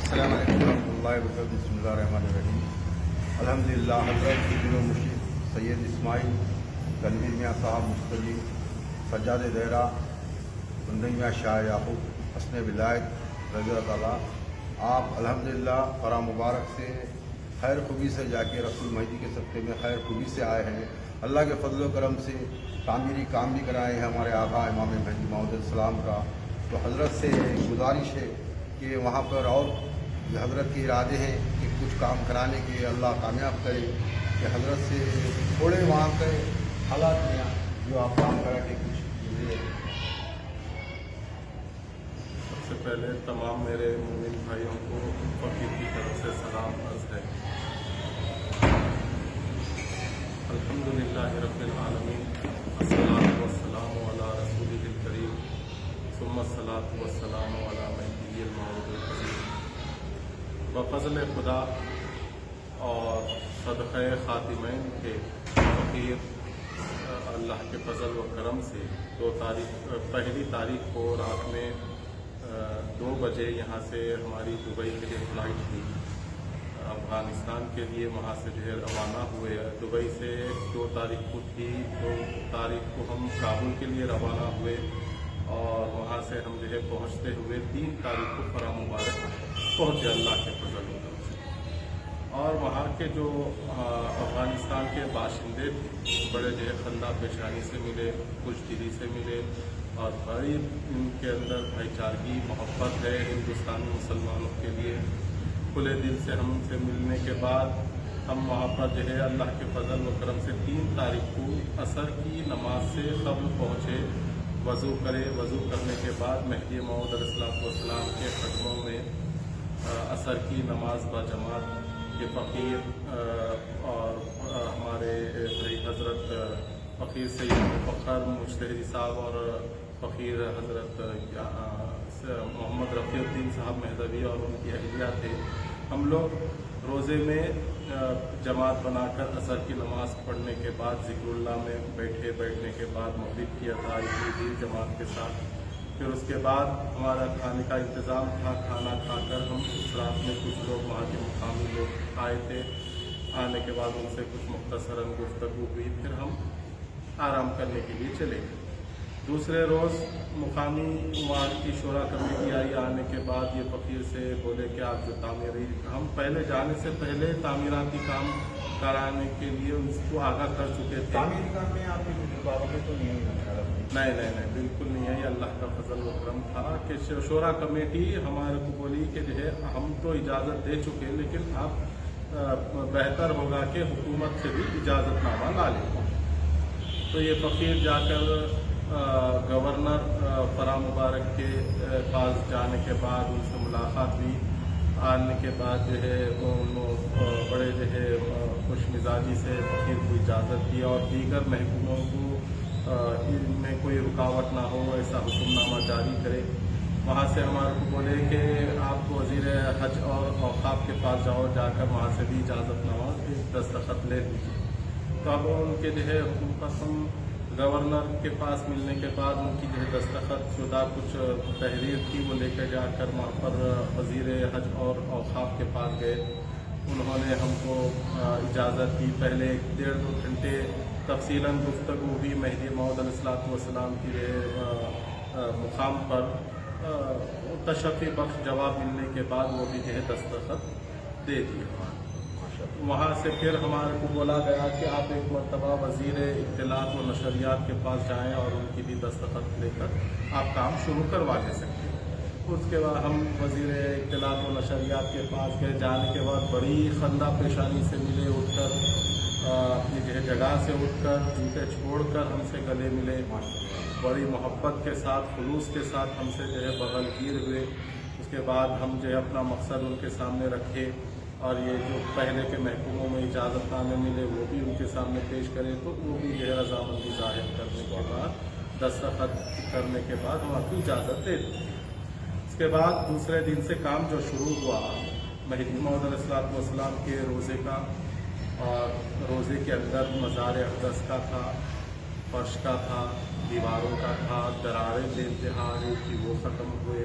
السلام علیکم ورحمۃ اللہ وبرکاتہ. بسم اللہ الرحمن الرحیم. الحمدللہ. حضرت دل و مشیر سید اسماعیل تنویر میاں صاحب مستجیب سجاد دہرہ بندگی میاں شاہ یعقوب حسن ولایت رضی اللہ تعالیٰ آپ الحمدللہ فرا مبارک سے خیر خوبی سے جا کے رسول مہدی کے صدقے میں خیر خوبی سے آئے ہیں. اللہ کے فضل و کرم سے تعمیری کام بھی کرائے ہیں ہمارے آقا امام مہدی موعود السلام کا. تو حضرت سے گزارش ہے کہ وہاں پر اور حضرت کے ارادے ہیں کہ کچھ کام کرانے کے اللہ کامیاب کرے کہ حضرت سے تھوڑے وہاں کے حالات میں جو آپ کام کرا کے کچھ ملے. سب سے پہلے تمام میرے مومن بھائیوں کو فقیر کی طرف سے سلام عرض ہے. الحمدللہ رب العالمین والصلاۃ والسلام علی رسولہ الکریم ثم الصلاۃ والسلام علی مہدی الموعود الکریم. بفضل خدا اور صدقہ خاتمین کے فقیر اللہ کے فضل و کرم سے پہلی تاریخ کو رات میں 2 بجے یہاں سے ہماری دبئی کے لیے فلائٹ تھی. افغانستان کے لیے وہاں سے جو ہے روانہ ہوئے. دبئی سے 2 تاریخ کو تھی. 2 تاریخ کو ہم کابل کے لیے روانہ ہوئے اور وہاں سے ہم جو ہے پہنچتے ہوئے 3 تاریخ کو فرا مبارک پہنچے اللہ کے فضل و کرم سے. اور وہاں کے جو افغانستان کے باشندے تھے بڑے جو ہے خندہ پیشانی سے ملے, خوش دلی سے ملے اور بڑی ان کے اندر بھائی چارگی محبت ہے ہندوستانی مسلمانوں کے لیے. کھلے دل سے ہم ان سے ملنے کے بعد ہم وہاں پر جو ہے اللہ کے فضل و کرم سے 3 تاریخ کو عصر کی نماز سے قبل پہنچے. وضو کرنے کے بعد مہدی موعود علیہ السلام کے قدموں میں عصر کی نماز باجماعت کے فقیر اور ہمارے حضرت فقیر سید فخر مجتہدی صاحب اور فقیر حضرت محمد رفیع الدین صاحب مہدوی اور ان کی اہلیہ تھے. ہم لوگ روزے میں جماعت بنا کر عصر کی نماز پڑھنے کے بعد ذکر اللہ میں بیٹھنے کے بعد مغرب کی عطائی کی جماعت کے ساتھ. پھر اس کے بعد ہمارا کھانے کا انتظام تھا. کھانا کھا کر ہم اس رات میں کچھ لوگ وہاں کے مقامی لوگ آئے تھے. آنے کے بعد ان سے کچھ مختصراً گفتگو ہوئی. پھر ہم آرام کرنے کے لیے چلے گئے. دوسرے روز مقامی وہاں کی شورا کمیٹی آئی. آنے کے بعد یہ فقیر سے بولے کہ آپ جو ہم پہلے جانے سے پہلے تعمیراتی کام کرانے کے لیے اس کو آگاہ کر چکے تھے. تعمیری کام میں آپ کی رکاوٹیں تو نہیں نہیں بالکل نہیں ہے. یہ اللہ کا فضل و کرم تھا کہ شورا کمیٹی ہمارے کو بولی کہ جو ہے ہم تو اجازت دے چکے لیکن اب بہتر ہوگا کہ حکومت سے بھی اجازت نامہ لا لیں. تو یہ فقیر جا کر گورنر فرا مبارک کے پاس جانے کے بعد ان سے ملاقات ہوئی. آنے کے بعد جو ہے بڑے جو ہے خوش مزاجی سے فقیر کو اجازت دی اور دیگر محکموں کو ان میں کوئی رکاوٹ نہ ہو ایسا حکم نامہ جاری کرے. وہاں سے ہمارے کو بولے کہ آپ وزیر حج اور اوقاف کے پاس جاؤ, جا کر وہاں سے بھی اجازت نامہ دستخط لے لیجیے. تو اب ان کے جو ہے حکومت ہم گورنر کے پاس ملنے کے بعد ان کی جو ہے دستخط شدہ کچھ تحریر تھی وہ لے کے جا کر وہاں پر وزیر حج اور اوقاف کے پاس گئے. انہوں نے ہم کو اجازت دی. پہلے 1.5-2 گھنٹے تفصیلاً گفتگو ہوئی. مہدی موعود علیہ السلام کی مقام پر تشفی بخش جواب ملنے کے بعد وہ بھی جو ہے دستخط دے دیے. وہاں سے پھر ہمارے کو بولا گیا کہ آپ ایک مرتبہ وزیر اطلاعات و نشریات کے پاس جائیں اور ان کی بھی دستخط لے کر آپ کام شروع کروا لے سکتے ہیں. اس کے بعد ہم وزیر اطلاعات و نشریات کے پاس گئے. جانے کے بعد بڑی خندہ پیشانی سے ملے. اٹھ کر اپنی جو ہے جگہ سے اٹھ کر جوتے چھوڑ کر ہم سے گلے ملے. بڑی محبت کے ساتھ خلوص کے ساتھ ہم سے جو ہے بغل گیر ہوئے. اس کے بعد ہم جو ہے اپنا مقصد ان کے سامنے رکھے اور یہ جو پہلے کے محکوموں میں اجازت نامے ملے وہ بھی ان کے سامنے پیش کرے. تو وہ بھی جو ہے رضامندی ظاہر کرنے کے بعد دستخط کرنے کے بعد ہم آپ کو اجازت دے دی. اس کے بعد دوسرے دن سے کام جو شروع ہوا مہدی موعود علیہ السلام کے روزے کا, اور روزے کے اندر مزار اقدس کا تھا, فرش کا تھا, دیواروں کا تھا, دراریں بے انتہا آ رہی تھی وہ ختم ہوئے.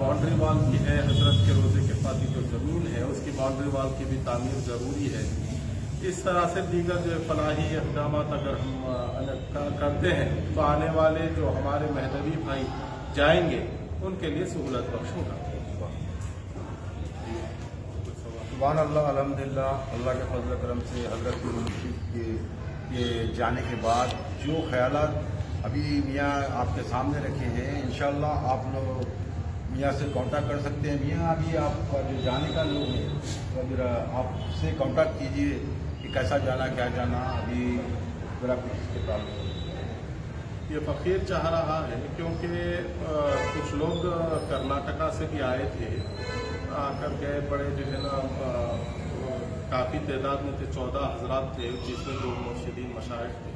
باؤنڈری وال بھی ہے، حضرت کے روزے کے پاس جو زمین ہے اس کی باؤنڈری وال کی بھی تعمیر ضروری ہے۔ اس طرح سے دیگر جو فلاحی اقدامات اگر ہم کرتے ہیں تو آنے والے جو ہمارے مہدوی بھائی جائیں گے ان کے لیے سہولت بخش ہوگا۔ سبحان اللہ، الحمدللہ، اللہ کے فضل و کرم سے حضرت مشید کے جانے کے بعد جو خیالات ابھی میاں آپ کے سامنے رکھے ہیں، انشاءاللہ آپ لوگ میاں سے کانٹیکٹ کر سکتے ہیں۔ میاں ابھی آپ کا جو جانے کا لوگ ہے ذرا آپ سے کانٹیکٹ کیجیے کہ کیسا جانا، کیا جانا، ابھی ذرا کچھ اس کے تعلق یہ فقیر چاہ رہا ہے کیونکہ کچھ لوگ کرناٹکا سے بھی آئے تھے، آ کر گئے، بڑے جو ہے نا کافی تعداد میں تھے، 14 حضرات تھے جس میں 2 مرشدین مشائخ تھے،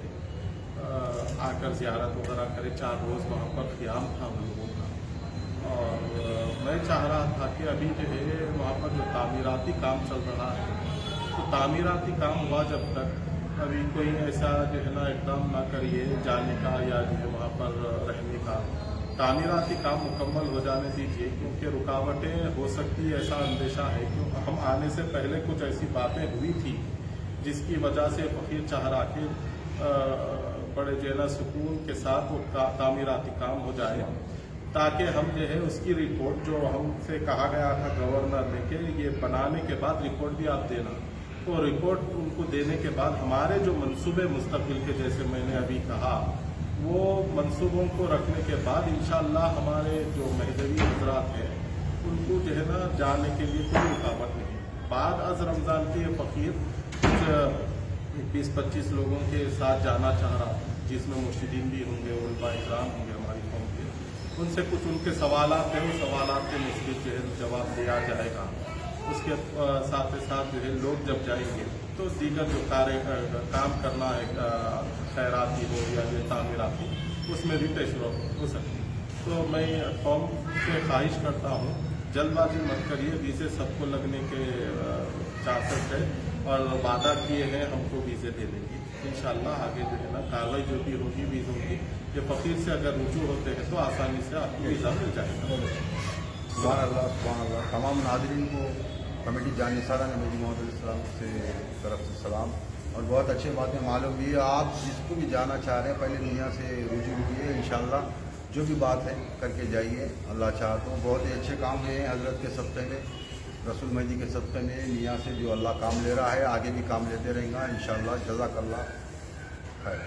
آ کر زیارت وغیرہ کرے، 4 روز وہاں پر قیام تھا ان لوگوں کا۔ اور میں چاہ رہا تھا کہ ابھی جو ہے وہاں پر جو تعمیراتی کام چل رہا ہے تو تعمیراتی کام ہوا جب تک ابھی کوئی ایسا جو ہے نا اقدام نہ کریے جانے کا یا جو ہے وہاں پر رہنے کا، تعمیراتی کام مکمل ہو جانے دیجیے، کیونکہ رکاوٹیں ہو سکتی ایسا اندیشہ ہے کہ ہم آنے سے پہلے کچھ ایسی باتیں ہوئی تھی جس کی وجہ سے فقیر چاہ رہا کہ بڑے جو ہے نا سکون کے ساتھ وہ تعمیراتی کام ہو جائے، تاکہ ہم جو ہے اس کی رپورٹ جو ہم سے کہا گیا تھا گورنر نے کہ یہ بنانے کے بعد رپورٹ بھی آپ دینا، تو رپورٹ ان کو دینے کے بعد ہمارے جو منصوبے مستقبل کے جیسے میں نے ابھی کہا وہ منصوبوں کو رکھنے کے بعد انشاءاللہ ہمارے جو مہدوی حضرات ہیں ان کو جو ہے نا جانے کے لیے کوئی رکاوٹ نہیں۔ بعد از رمضان کے فقیر کچھ 20-25 لوگوں کے ساتھ جانا چاہ رہا جس میں مرشدین بھی ہوں گے، علماء اکرام ہوں گے ہماری قوم کے، ان سے کچھ ان کے سوالات ہیں، ان سوالات کے مثبت جو ہے جواب دیا جائے گا۔ اس کے ساتھ جو ہے لوگ جب جائیں گے تو دیگر جو کام کرنا ہے خیراتی ہو یا جو تعمیراتی اس میں بھی پیش رفت ہو سکتی ہے۔ تو میں قوم سے خواہش کرتا ہوں جلد بازی مت کریے، ویزے سب کو لگنے کے چانسز ہے اور وعدہ کیے ہیں ہم کو ویزے دے دیں گے انشاءاللہ۔ آگے جو ہے نا کارروائی جو بھی ہوگی ویزوں کی، یہ فقیر سے اگر رجوع ہوتے ہیں تو آسانی سے آپ کو ویزا مل جائے گا۔ سبحان اللہ، سبحان اللہ۔ تمام ناظرین کو کمیٹی جانثارہ نے میری محمد علیہ السلام سے طرف سے سلام، اور بہت اچھی باتیں معلوم ہوئی۔ آپ جس کو بھی جانا چاہ رہے ہیں پہلے میاں سے رجوع کیے، انشاءاللہ جو بھی بات ہے کر کے جائیے، اللہ چاہا تو۔ بہت ہی اچھے کام ہیں حضرت کے صدقے میں، رسول مہدی کے صدقے میں، میاں سے جو اللہ کام لے رہا ہے آگے بھی کام لیتے رہیں گا انشاءاللہ۔ جزاک اللہ خیر۔